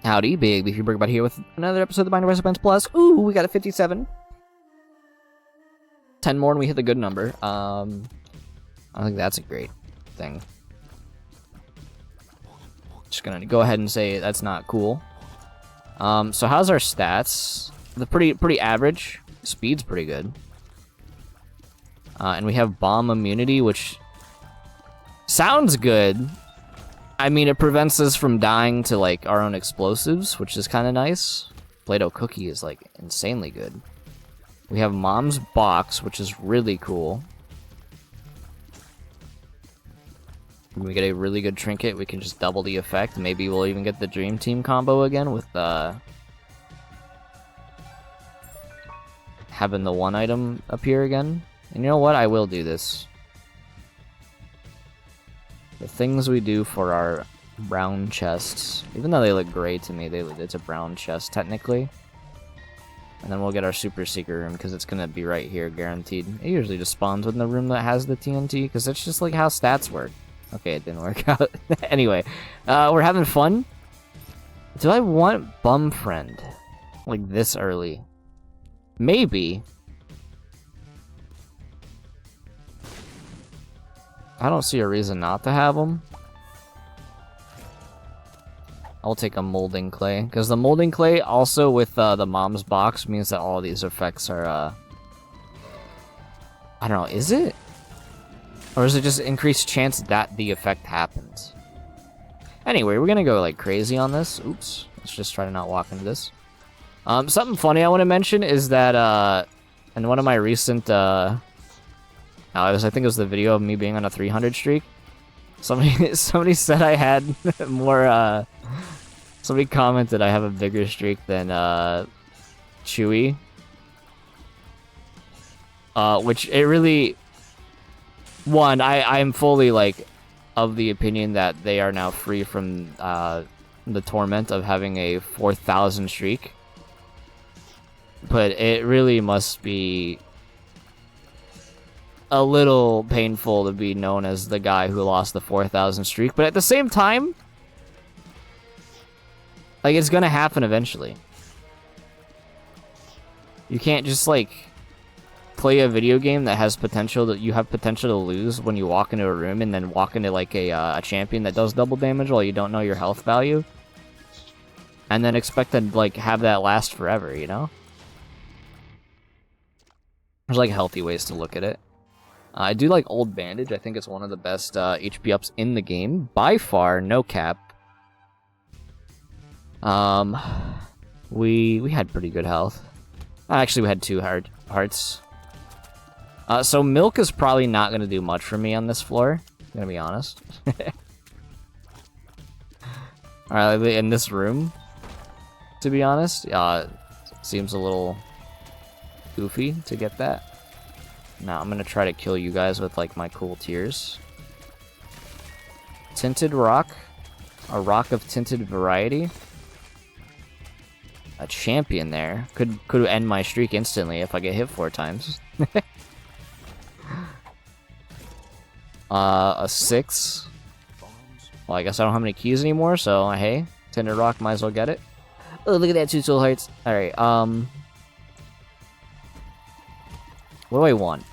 Howdy, Big Beefy Burger here with another episode of the Binder Recipes Plus. Ooh, we got a 57. 10 more and we hit the good number. I think that's a great thing. Just gonna go ahead and say that's not cool. So how's our stats? The pretty average. Speed's pretty good. And we have bomb immunity, which sounds good. I mean, it prevents us from dying to, like, our own explosives, which is kind of nice. Play-Doh cookie is, like, insanely good. We have Mom's box, which is really cool. When we get a really good trinket, we can just double the effect. Maybe we'll even get the Dream Team combo again with, having the one item appear again. And you know what? I will do this. The things we do for our brown chests, even though they look gray to me, it's a brown chest technically. And then we'll get our super secret room because it's gonna be right here, guaranteed. It usually just spawns within the room that has the TNT because that's just like how stats work. Okay, it didn't work out. Anyway, we're having fun. Do I want Bum Friend like this early? Maybe. I don't see a reason not to have them. I'll take a molding clay, because the molding clay also with the Mom's box means that all these effects are, I don't know, is it? Or is it just increased chance that the effect happens? Anyway, we're gonna go like crazy on this. Oops, let's just try to not walk into this. Something funny I want to mention is that, in one of my recent, I think it was the video of me being on a 300 streak. Somebody said I had more, somebody commented I have a bigger streak than, Chewy. Which it really... One, I'm fully, like, of the opinion that they are now free from, the torment of having a 4,000 streak. But it really must be a little painful to be known as the guy who lost the 4,000 streak, but at the same time, like, it's gonna happen eventually. You can't just, like, play a video game that has potential, that you have potential to lose when you walk into a room and then walk into, like, a champion that does double damage while you don't know your health value, and then expect to, like, have that last forever, you know? There's, like, healthy ways to look at it. I do like Old Bandage. I think it's one of the best HP ups in the game. By far, no cap. We had pretty good health. Actually, we had 2 hearts. So Milk is probably not going to do much for me on this floor. I'm going to be honest. Alright, in this room, to be honest, seems a little goofy to get that. Now I'm gonna try to kill you guys with, like, my cool tiers. Tinted rock. A rock of tinted variety. A champion there. Could end my streak instantly if I get hit 4 times. A 6. Well, I guess I don't have any keys anymore, so hey. Tinted rock, might as well get it. Oh, look at that, 2 soul hearts. Alright, what do I want?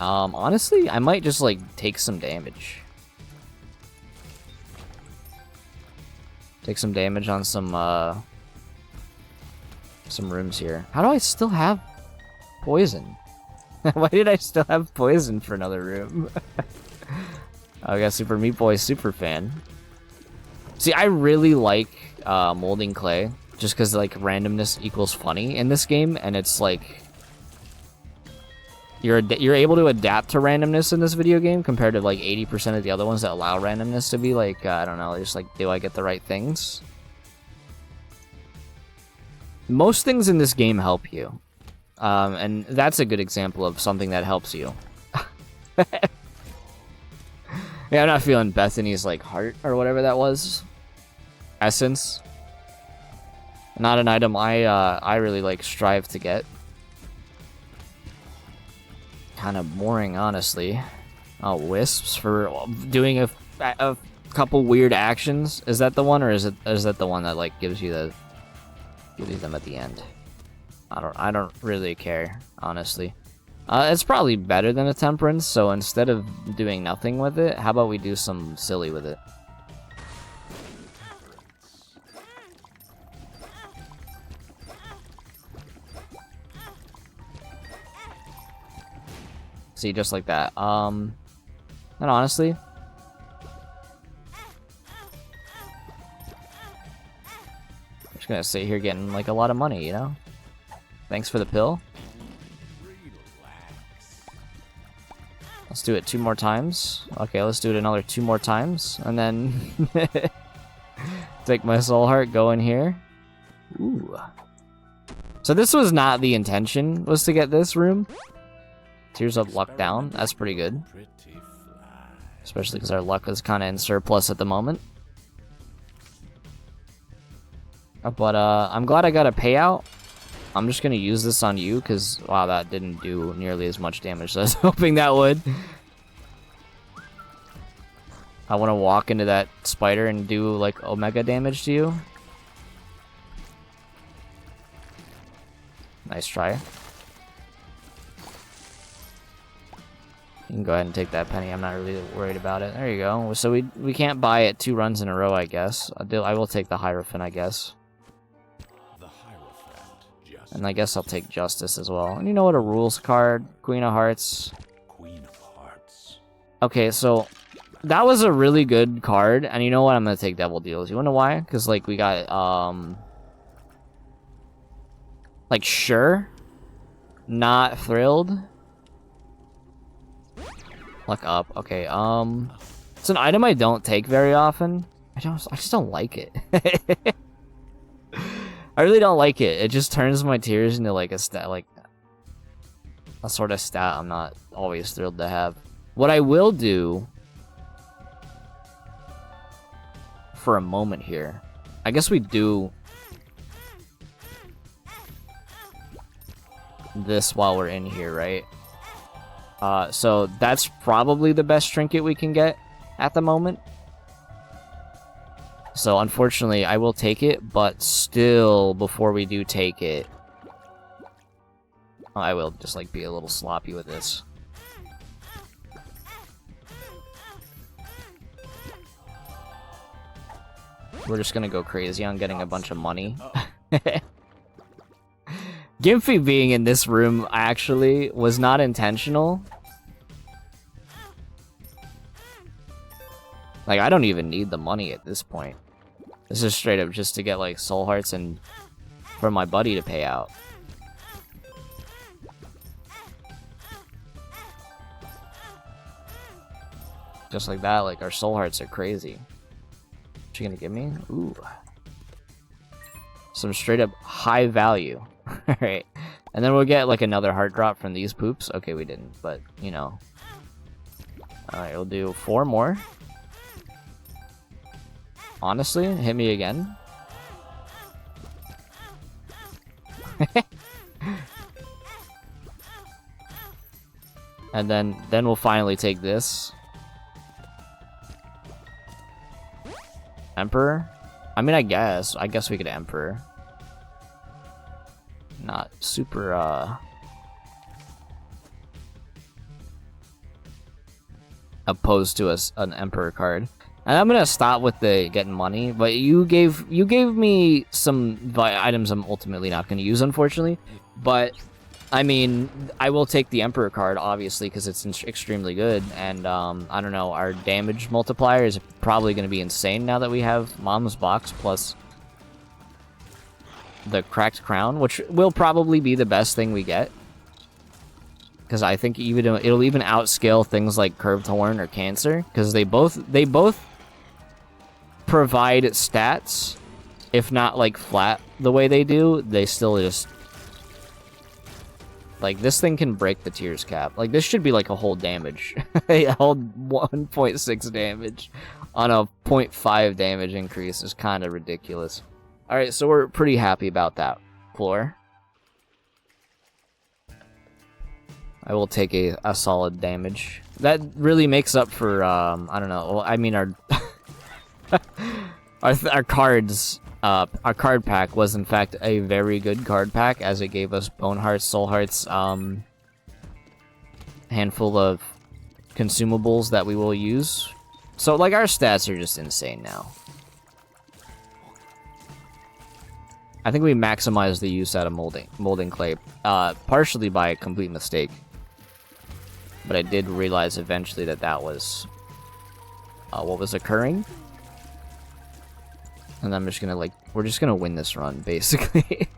Honestly, I might just, like, take some damage. Take some damage on some rooms here. How do I still have poison? Why did I still have poison for another room? I got Super Meat Boy super fan. See, I really like molding clay. Just because, like, randomness equals funny in this game, and it's, like... You're able to adapt to randomness in this video game compared to, like, 80% of the other ones that allow randomness to be, like, I don't know, just, like, do I get the right things? Most things in this game help you. And that's a good example of something that helps you. Yeah, I'm not feeling Bethany's, like, heart or whatever that was. Essence. Not an item I really, like, strive to get. Kind of boring, honestly. Oh, wisps for doing a couple weird actions. Is that the one, or is that the one that like gives you them at the end? I don't really care, honestly. It's probably better than a temperance, so instead of doing nothing with it, how about we do some silly with it? See, just like that. And honestly, I'm just gonna sit here getting like a lot of money, you know? Thanks for the pill. Let's do it 2 more times. Okay, let's do it another 2 more times, and then take my soul heart, go in here. Ooh. So this was not the intention, was to get this room. Tears of luck down. That's pretty good. Especially because our luck is kind of in surplus at the moment. But I'm glad I got a payout. I'm just going to use this on you because, wow, that didn't do nearly as much damage as I was hoping that would. I want to walk into that spider and do, like, omega damage to you. Nice try. You can go ahead and take that penny. I'm not really worried about it. There you go. So we can't buy it 2 runs in a row, I guess. I will take the Hierophant, I guess. And I guess I'll take Justice as well. And you know what? A rules card. Queen of Hearts. Queen of Hearts. Okay, so that was a really good card. And you know what? I'm going to take Devil Deals. You wanna know why? Because, like, we got, like, sure. Not thrilled. Luck up. Okay, it's an item I don't take very often. I just don't like it. I really don't like it. It just turns my tears into like a stat, like a sort of stat I'm not always thrilled to have. What I will do for a moment here, I guess we do this while we're in here, right? So that's probably the best trinket we can get at the moment. So unfortunately, I will take it, but still, before we do take it, I will just like be a little sloppy with this. We're just gonna go crazy on getting a bunch of money. Beefy being in this room actually was not intentional. Like, I don't even need the money at this point. This is straight up just to get, like, soul hearts and for my buddy to pay out. Just like that, like, our soul hearts are crazy. What you gonna give me? Ooh. Some straight up high value. Alright. And then we'll get, like, another heart drop from these poops. Okay, we didn't, but, you know. Alright, we'll do 4 more. Honestly, hit me again. And then we'll finally take this. Emperor? I mean, I guess we could Emperor. Not super, opposed to an Emperor card. And I'm gonna stop with the getting money, but you gave me some items I'm ultimately not gonna use, unfortunately. But I mean, I will take the Emperor card, obviously, because it's extremely good. And I don't know, our damage multiplier is probably gonna be insane now that we have Mom's Box plus the Cracked Crown, which will probably be the best thing we get. Because I think it'll even outscale things like Curved Horn or Cancer, because they both provide stats, if not like flat the way they do, they still just like this thing can break the tears cap. Like this should be like a whole damage, a whole 1.6 damage on a 0.5 damage increase is kind of ridiculous. All right, so we're pretty happy about that floor. I will take a solid damage. That really makes up for I don't know. Well, I mean our Our cards, our card pack was in fact a very good card pack, as it gave us Bone Hearts, Soul Hearts, handful of consumables that we will use. So, like, our stats are just insane now. I think we maximized the use out of molding clay, partially by a complete mistake. But I did realize eventually that that was what was occurring. And I'm just gonna, like, we're just gonna win this run, basically.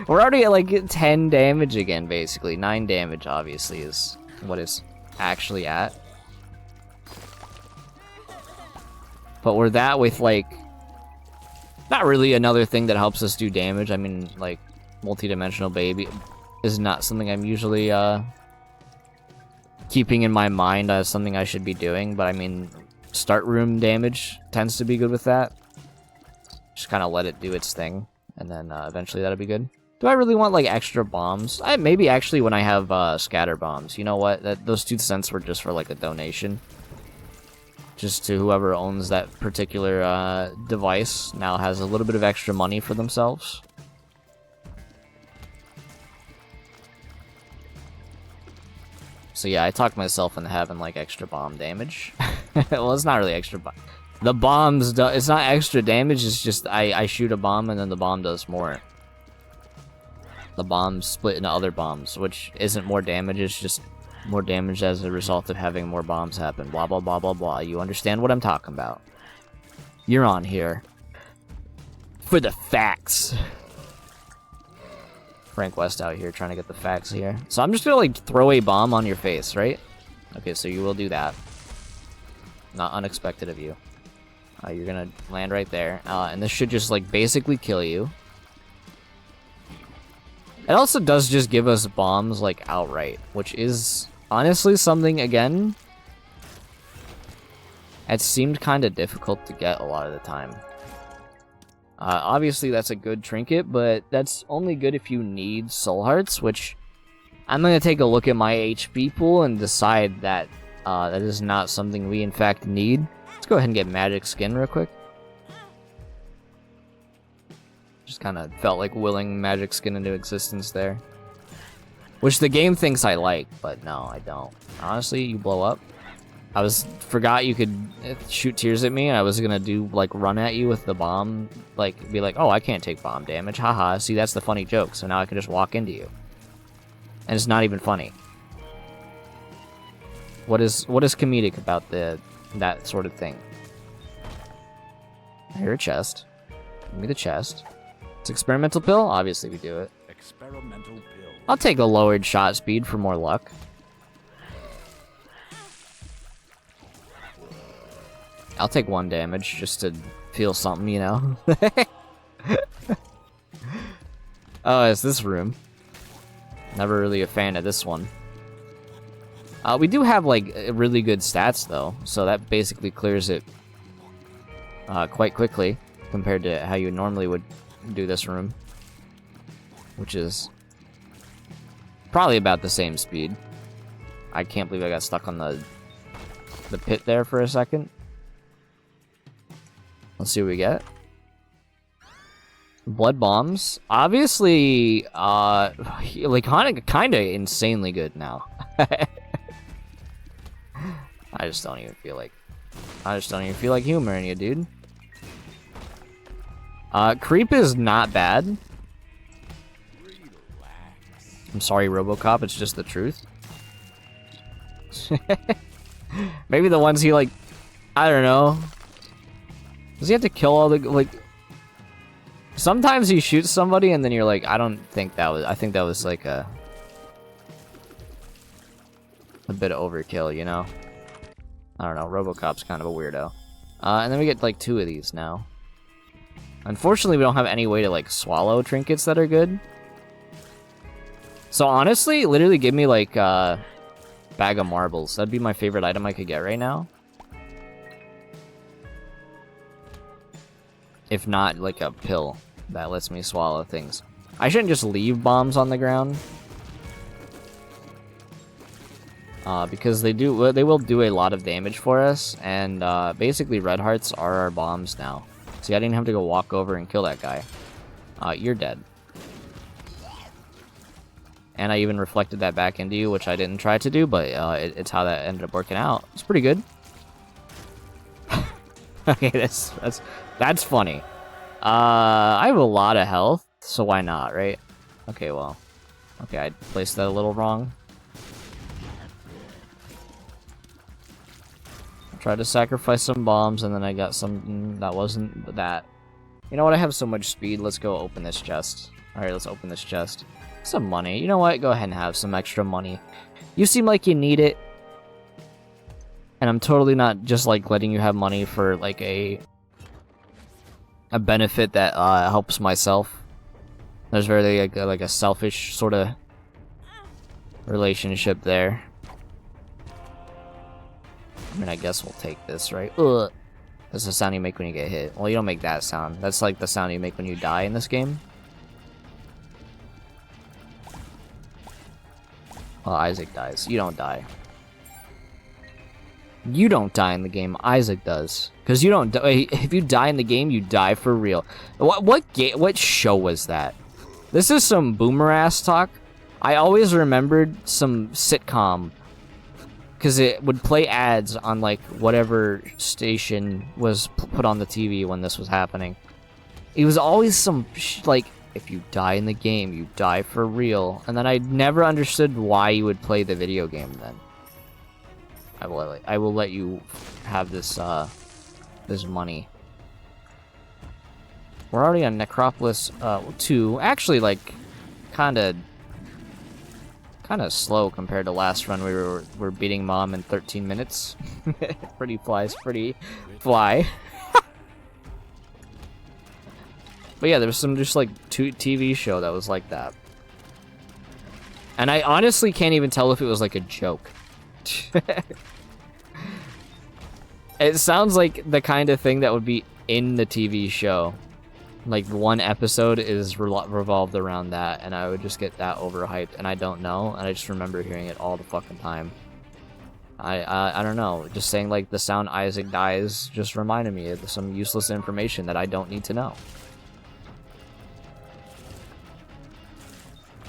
We're already at, like, 10 damage again, basically. 9 damage, obviously, is what it's actually at. But we're that with, like, not really another thing that helps us do damage. I mean, like, multi-dimensional baby is not something I'm usually, keeping in my mind as something I should be doing. But, I mean, start room damage tends to be good with that. Just kind of let it do its thing, and then eventually that'll be good. Do I really want, like, extra bombs? Maybe actually when I have scatter bombs. You know what? Those 2 cents were just for, like, a donation. Just to whoever owns that particular device now has a little bit of extra money for themselves. So yeah, I talked myself into having, like, extra bomb damage. Well, it's not really extra bomb. The bombs, it's not extra damage, it's just I shoot a bomb and then the bomb does more. The bombs split into other bombs, which isn't more damage, it's just more damage as a result of having more bombs happen. Blah, blah, blah, blah, blah. You understand what I'm talking about. You're on here for the facts. Frank West out here trying to get the facts here. So I'm just gonna, like, throw a bomb on your face, right? Okay, so you will do that. Not unexpected of you. You're gonna land right there. And this should just, like, basically kill you. It also does just give us bombs, like, outright, which is honestly something, again, it seemed kind of difficult to get a lot of the time. Obviously, that's a good trinket, but that's only good if you need soul hearts, which I'm going to take a look at my HP pool and decide that that is not something we, in fact, need. Let's go ahead and get magic skin real quick. Just kind of felt like willing magic skin into existence there. Which the game thinks I like, but no, I don't. Honestly, you blow up. Forgot you could shoot tears at me, and I was gonna do, like, run at you with the bomb. Like, be like, oh, I can't take bomb damage, haha. See, that's the funny joke, so now I can just walk into you. And it's not even funny. What is comedic about that sort of thing? I hear a chest. Give me the chest. It's experimental pill? Obviously we do it. Experimental pill. I'll take a lowered shot speed for more luck. I'll take 1 damage just to feel something, you know? Oh, it's this room. Never really a fan of this one. We do have, like, really good stats, though, so that basically clears it quite quickly compared to how you normally would do this room, which is probably about the same speed. I can't believe I got stuck on the pit there for a second. Let's see what we get. Blood bombs, obviously, like kind of insanely good now. I just don't even feel like humoring you, dude. Creep is not bad. I'm sorry, RoboCop, it's just the truth. Maybe the ones he, like, I don't know. Does he have to kill all the, like... Sometimes he shoots somebody and then you're like, I think that was like a bit of overkill, you know? I don't know, RoboCop's kind of a weirdo. And then we get, like, 2 of these now. Unfortunately, we don't have any way to, like, swallow trinkets that are good. So honestly, literally give me, like, a bag of marbles. That'd be my favorite item I could get right now. If not, like, a pill that lets me swallow things. I shouldn't just leave bombs on the ground. because they will do a lot of damage for us, and basically red hearts are our bombs now. See, I didn't have to go walk over and kill that guy. You're dead. And I even reflected that back into you, which I didn't try to do, but it's how that ended up working out. It's pretty good. Okay, that's funny. I have a lot of health, so why not, right? Okay, well. Okay, I placed that a little wrong. I tried to sacrifice some bombs, and then I got something that wasn't that. You know what? I have so much speed. Let's go open this chest. Alright, let's open this chest. Some money. You know what? Go ahead and have some extra money. You seem like you need it. And I'm totally not just like letting you have money for like a benefit that helps myself. There's very like a selfish sort of relationship there. I mean, I guess we'll take this, right? Ugh. That's the sound you make when you get hit. Well, you don't make that sound. That's like the sound you make when you die in this game. Well, Isaac dies. You don't die. You don't die in the game. Isaac does. Because you don't die. If you die in the game, you die for real. What show was that? This is some boomer ass talk. I always remembered some sitcom. Because it would play ads on like whatever station was put on the TV when this was happening. It was always some like, if you die in the game, you die for real. And then I never understood why you would play the video game then. I will let you have this this money. We're already on Necropolis 2. Actually, like, kinda slow compared to last run. We're beating Mom in 13 minutes. Pretty fly. But yeah, there was some just like TV show that was like that. And I honestly can't even tell if it was like a joke. It sounds like the kind of thing that would be in the TV show. Like one episode is revolved around that, and I would just get that overhyped, and I don't know, and I just remember hearing it all the fucking time. I don't know, just saying like the sound Isaac dies just reminded me of some useless information that I don't need to know.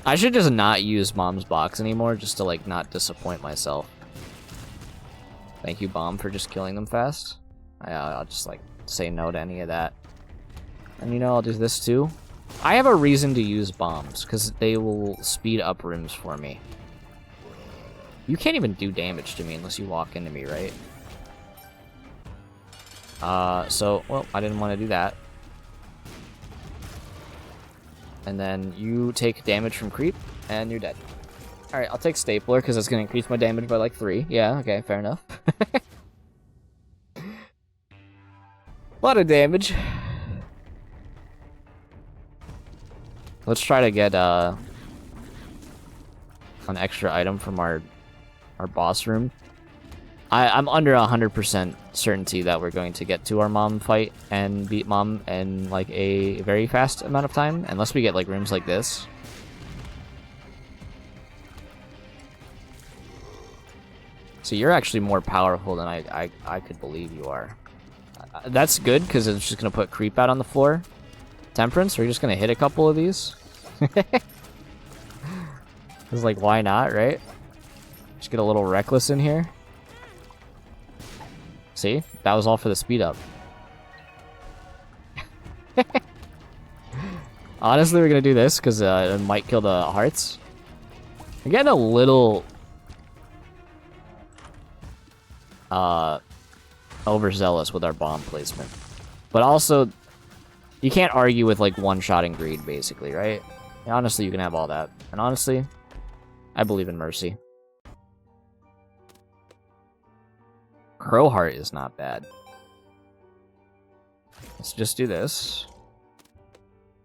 I should just not use Mom's box anymore, just to like not disappoint myself. Thank you, Bomb, for just killing them fast. I'll just like say no to any of that. And you know, I'll do this too. I have a reason to use bombs, because they will speed up rooms for me. You can't even do damage to me unless you walk into me, right? Well, I didn't want to do that. And then you take damage from creep, and you're dead. Alright, I'll take Stapler, because that's going to increase my damage by like 3. Yeah, okay, fair enough. A lot of damage. Let's try to get an extra item from our boss room. I'm under 100% certainty that we're going to get to our Mom fight and beat Mom in like a very fast amount of time, unless we get like rooms like this. So you're actually more powerful than I could believe you are. That's good, because it's just going to put creep out on the floor. Temperance, are you just going to hit a couple of these? It's like, why not, right? Just get a little reckless in here. See? That was all for the speed up. Honestly, we're going to do this, because it might kill the hearts. I'm getting a little overzealous with our bomb placement. But also, you can't argue with like one-shotting greed, basically, right? And honestly, you can have all that. And honestly, I believe in mercy. Crowheart is not bad. Let's just do this.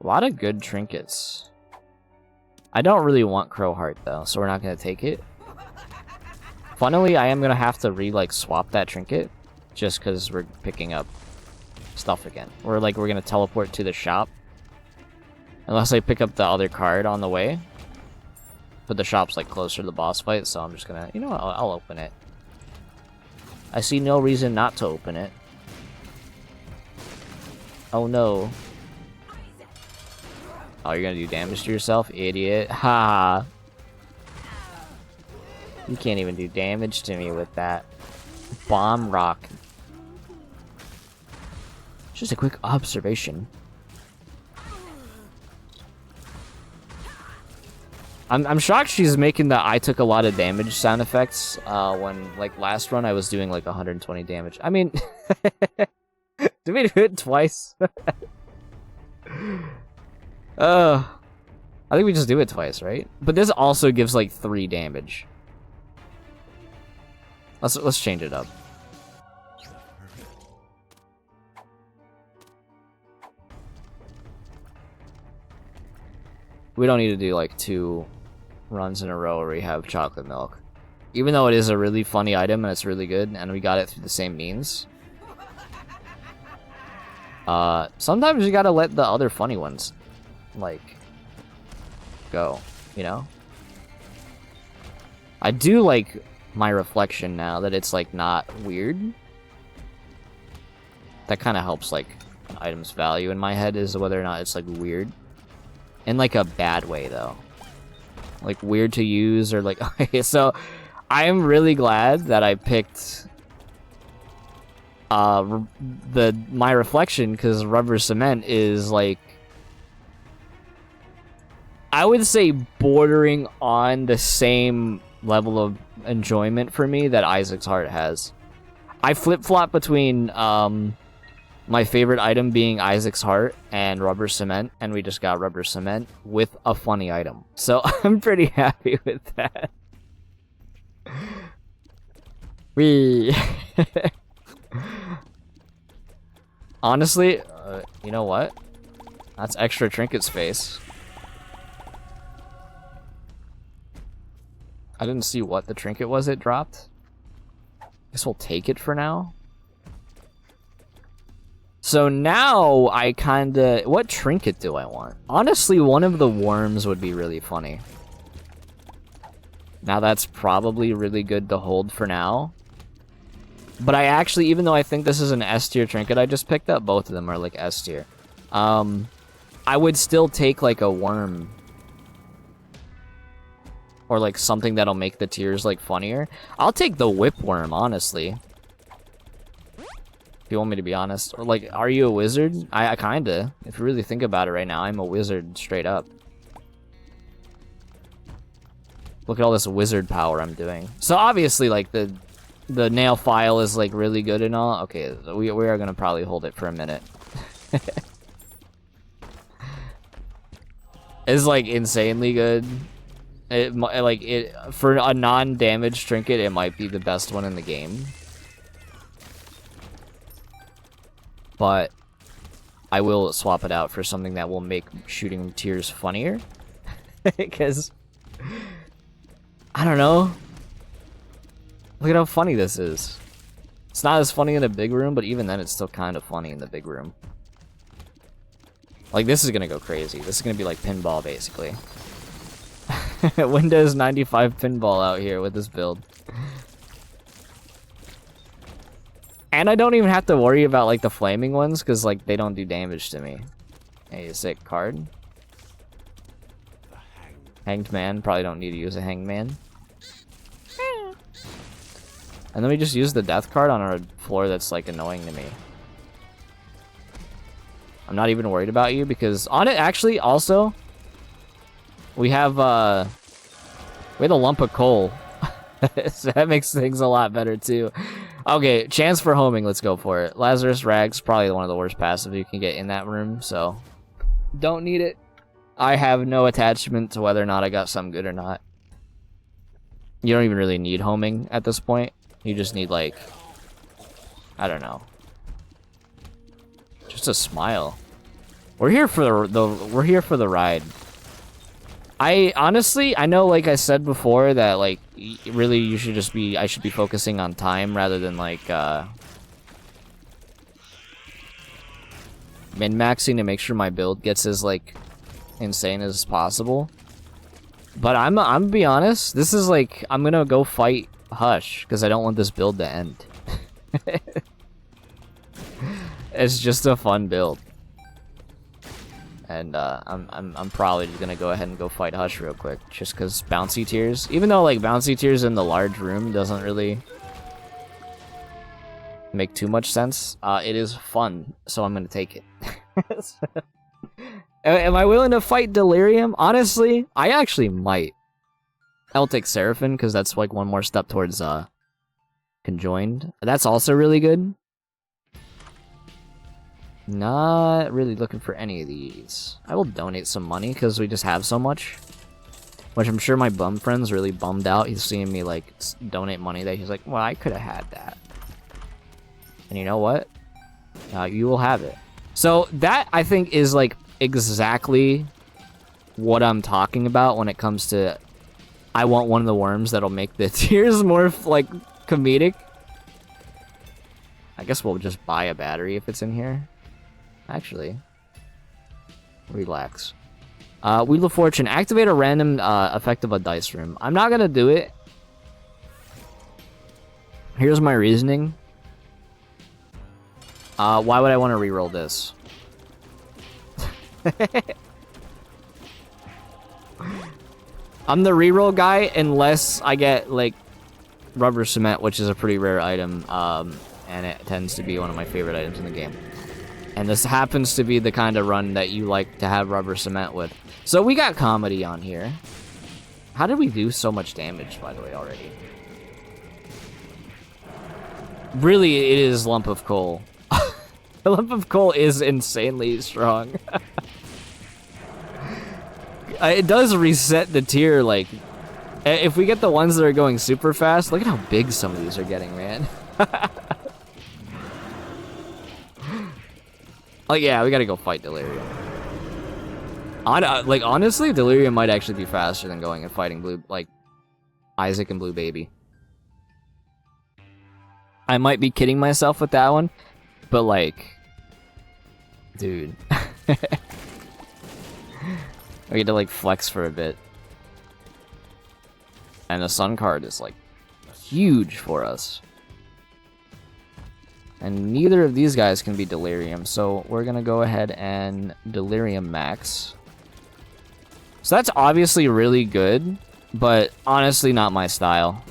A lot of good trinkets. I don't really want Crowheart though, so we're not gonna take it. Funnily, I am gonna have to swap that trinket, just because we're picking up stuff again. We're gonna teleport to the shop, unless I pick up the other card on the way. But the shop's like closer to the boss fight, so I'm just gonna, you know what, I'll open it. I see no reason not to open it. Oh no. Oh, you're gonna do damage to yourself, idiot. Ha! You can't even do damage to me with that. Bomb rock. Just a quick observation. I'm shocked she's making the I took a lot of damage sound effects when, like, last run I was doing, like, 120 damage. I mean, did we do it twice? I think we just do it twice, right? But this also gives, like, 3 damage. Let's change it up. We don't need to do, like, 2 runs in a row where we have chocolate milk. Even though it is a really funny item and it's really good, and we got it through the same means. Sometimes you gotta let the other funny ones, like, go, you know? I do like my reflection now that it's, like, not weird. That kind of helps, like, an item's value in my head is whether or not it's, like, weird. In, like, a bad way, though. Like, weird to use, or, like... Okay, so, I am really glad that I picked... my reflection, because rubber cement is, like... I would say bordering on the same level of enjoyment for me that Isaac's Heart has. I flip-flop between, my favorite item being Isaac's Heart and rubber cement, and we just got rubber cement with a funny item. So I'm pretty happy with that. Honestly, you know what? That's extra trinket space. I didn't see what the trinket was it dropped. Guess we'll take it for now. So now I kinda... What trinket do I want? Honestly, one of the worms would be really funny. Now that's probably really good to hold for now. But I actually, even though I think this is an S tier trinket I just picked up, both of them are like S tier. I would still take like a worm. Or like something that'll make the tiers like funnier. I'll take the whipworm, honestly. If you want me to be honest. Or like, are you a wizard? I kinda. If you really think about it right now, I'm a wizard straight up. Look at all this wizard power I'm doing. So obviously, like, the nail file is like really good and all. Okay, we are gonna probably hold it for a minute. It's like insanely good. It like it for a non-damage trinket, it might be the best one in the game. But I will swap it out for something that will make shooting tiers funnier. Because I don't know. Look at how funny this is. It's not as funny in a big room, but even then it's still kind of funny in the big room. Like, this is gonna go crazy. This is gonna be like pinball, basically. Windows 95 pinball out here with this build. And I don't even have to worry about, like, the flaming ones, because, like, they don't do damage to me. Hey, a sick card. Hanged Man. Probably don't need to use a Hanged Man. And then we just use the death card on our floor that's, like, annoying to me. I'm not even worried about you, because on it, actually, also, we have a lump of coal. So that makes things a lot better, too. Okay, chance for homing, let's go for it. Lazarus Rags, probably one of the worst passives you can get in that room, so don't need it. I have no attachment to whether or not I got something good or not. You don't even really need homing at this point. You just need, like, I don't know, just a smile. We're here for we're here for the ride. I honestly, I know, like I said before, that, like, really you should just be, I should be focusing on time rather than, like, min-maxing to make sure my build gets as, like, insane as possible. But I'm gonna be honest, this is like, I'm gonna go fight Hush, because I don't want this build to end. It's just a fun build. And I'm probably just gonna go ahead and go fight Hush real quick, just because Bouncy Tears, even though like Bouncy Tears in the large room doesn't really make too much sense, it is fun, so I'm gonna take it. Am I willing to fight Delirium? Honestly, I actually might. I'll take Seraphim, because that's like one more step towards Conjoined. That's also really good. Not really looking for any of these. I will donate some money, because we just have so much. Which I'm sure my bum friend's really bummed out. He's seeing me like donate money that he's like, well, I could have had that. And you know what? You will have it. So that, I think, is like exactly what I'm talking about when it comes to I want one of the worms that'll make the tears more like comedic. I guess we'll just buy a battery if it's in here. Actually, relax. Wheel of Fortune. Activate a random effect of a dice room. I'm not gonna do it. Here's my reasoning. Why would I want to reroll this? I'm the reroll guy unless I get like rubber cement, which is a pretty rare item, and it tends to be one of my favorite items in the game. And this happens to be the kind of run that you like to have rubber cement with. So we got comedy on here. How did we do so much damage, by the way, already? Really, it is Lump of Coal. The Lump of Coal is insanely strong. It does reset the tier, like, if we get the ones that are going super fast, look at how big some of these are getting, man. Oh yeah, we gotta go fight Delirium. Like, honestly, Delirium might actually be faster than going and fighting Blue, like, Isaac and Blue Baby. I might be kidding myself with that one, but like, dude. I get to like flex for a bit. And the Sun card is like huge for us. And neither of these guys can be Delirium, so we're gonna go ahead and Delirium max. So that's obviously really good, but honestly not my style.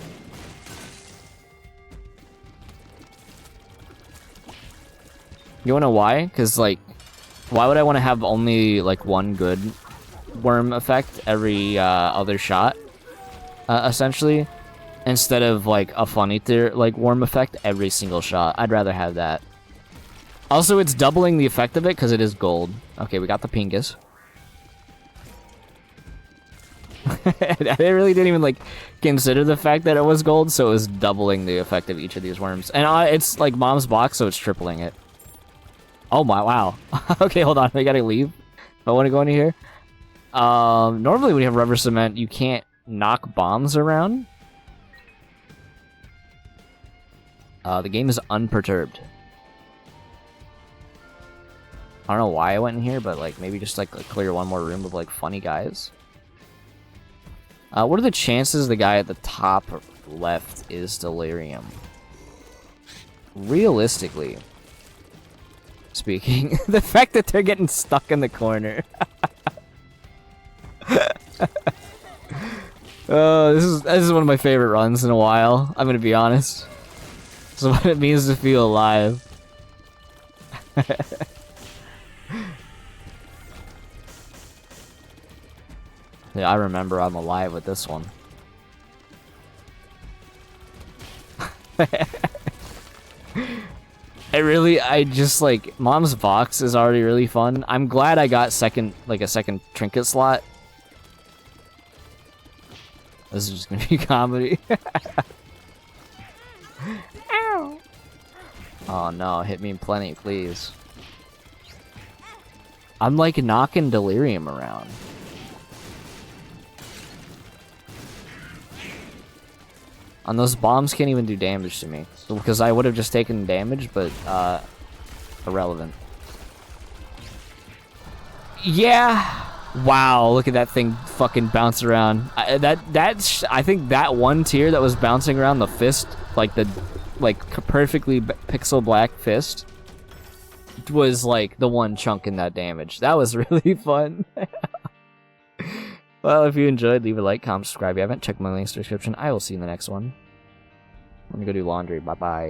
You wanna know why? Because like, why would I want to have only like one good worm effect every other shot, essentially, instead of like a funny like worm effect every single shot? I'd rather have that. Also, it's doubling the effect of it because it is gold. Okay, we got the Pingus. I really didn't even like consider the fact that it was gold, so it was doubling the effect of each of these worms. And it's like Mom's box, so it's tripling it. Oh my, wow. Okay, hold on, I gotta leave if I want to go into here. Normally when you have rubber cement, you can't knock bombs around. The game is unperturbed. I don't know why I went in here, but like maybe just like clear one more room of like funny guys. What are the chances the guy at the top left is Delirium? Realistically speaking, the fact that they're getting stuck in the corner. Oh, this is one of my favorite runs in a while. I'm gonna be honest. This is what it means to feel alive. Yeah, I remember I'm alive with this one. I just like, Mom's box is already really fun. I'm glad I got a second trinket slot. This is just gonna be comedy. Ow. Oh no, hit me plenty, please. I'm like knocking Delirium around. And those bombs can't even do damage to me. Because I would have just taken damage, but irrelevant. Yeah, Wow, look at that thing fucking bounce around. I think that one tier that was bouncing around the fist, like the perfectly pixel black fist, was like the one chunking that damage. That was really fun. Well, if you enjoyed, leave a like, comment, subscribe. If you haven't, check my links in the description. I will see you in the next one. Let me go do laundry. Bye-bye.